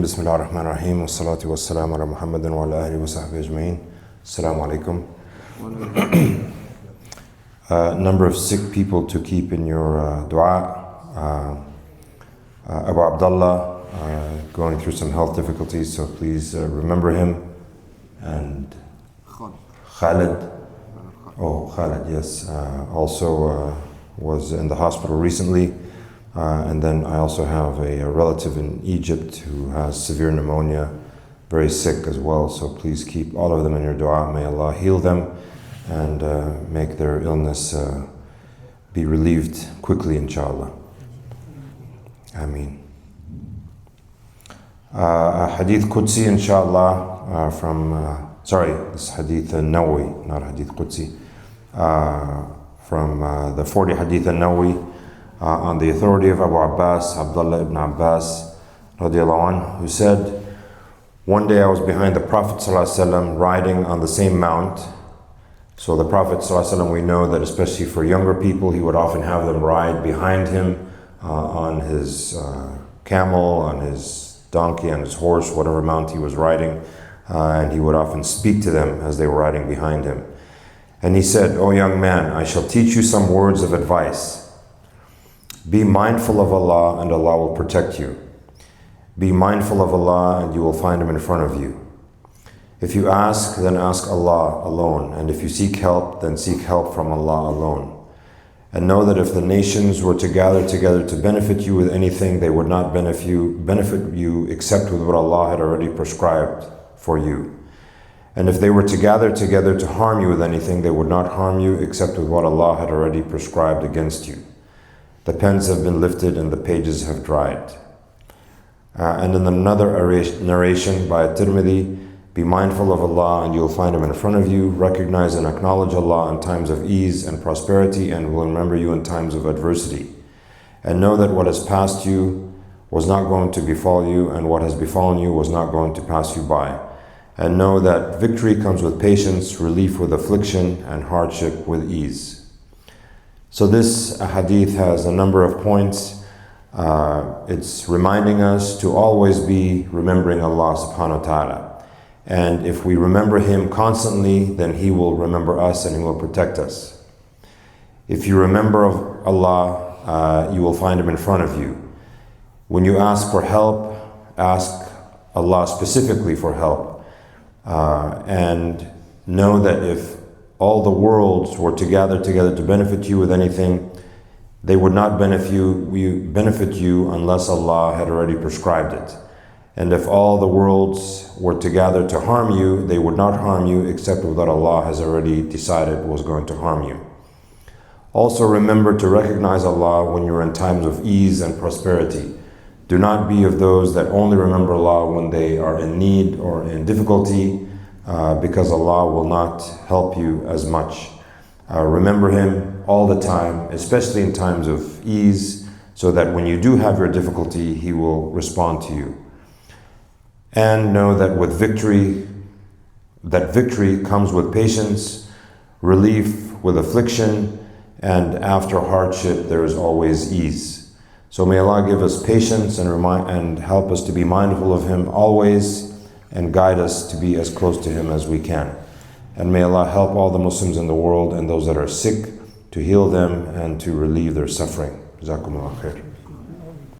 بسم الله الرحمن الرحيم والصلاة والسلام على محمد وعلى آله وصحبه أجمعين. Assalamu alaikum. Number of sick people to keep in your dua. Abu Abdullah going through some health difficulties, so please remember him. And Khalid. Oh, Khalid, yes. Also was in the hospital recently. And then I also have a relative in Egypt who has severe pneumonia, very sick as well. So please keep all of them in your dua. May Allah heal them and make their illness be relieved quickly, inshallah. Ameen. Hadith Qudsi, inshallah, this Hadith Nawawi, not Hadith Qudsi, from the 40 Hadith Nawawi. On the authority of Abu Abbas, Abdullah ibn Abbas, radiallahu anh, who said, one day I was behind the Prophet ﷺ riding on the same mount. So the Prophet ﷺ, we know that especially for younger people, he would often have them ride behind him on his camel, on his donkey, on his horse, whatever mount he was riding. And he would often speak to them as they were riding behind him. And he said, "O young man, I shall teach you some words of advice. Be mindful of Allah and Allah will protect you. Be mindful of Allah and you will find Him in front of you. If you ask, then ask Allah alone. And if you seek help, then seek help from Allah alone. And know that if the nations were to gather together to benefit you with anything, they would not benefit you except with what Allah had already prescribed for you. And if they were to gather together to harm you with anything, they would not harm you except with what Allah had already prescribed against you. The pens have been lifted and the pages have dried." And in another narration by Tirmidhi, be mindful of Allah and you'll find Him in front of you. Recognize and acknowledge Allah in times of ease and prosperity and will remember you in times of adversity. And know that what has passed you was not going to befall you and what has befallen you was not going to pass you by. And know that victory comes with patience, relief with affliction, and hardship with ease. So this hadith has a number of points. It's reminding us to always be remembering Allah subhanahu wa ta'ala. And if we remember Him constantly, then He will remember us and He will protect us. If you remember of Allah, you will find Him in front of you. When you ask for help, ask Allah specifically for help. And know that if all the worlds were to gather together to benefit you with anything, they would not benefit you unless Allah had already prescribed it. And if all the worlds were to gather to harm you, they would not harm you except with what Allah has already decided was going to harm you. Also remember to recognize Allah when you're in times of ease and prosperity. Do not be of those that only remember Allah when they are in need or in difficulty, because Allah will not help you as much. Remember Him all the time, especially in times of ease, so that when you do have your difficulty, He will respond to you. And know that with victory comes with patience, relief with affliction, and after hardship there is always ease. So may Allah give us patience and help us to be mindful of Him always, and guide us to be as close to Him as we can. And may Allah help all the Muslims in the world and those that are sick to heal them and to relieve their suffering. Jazakumullah khair.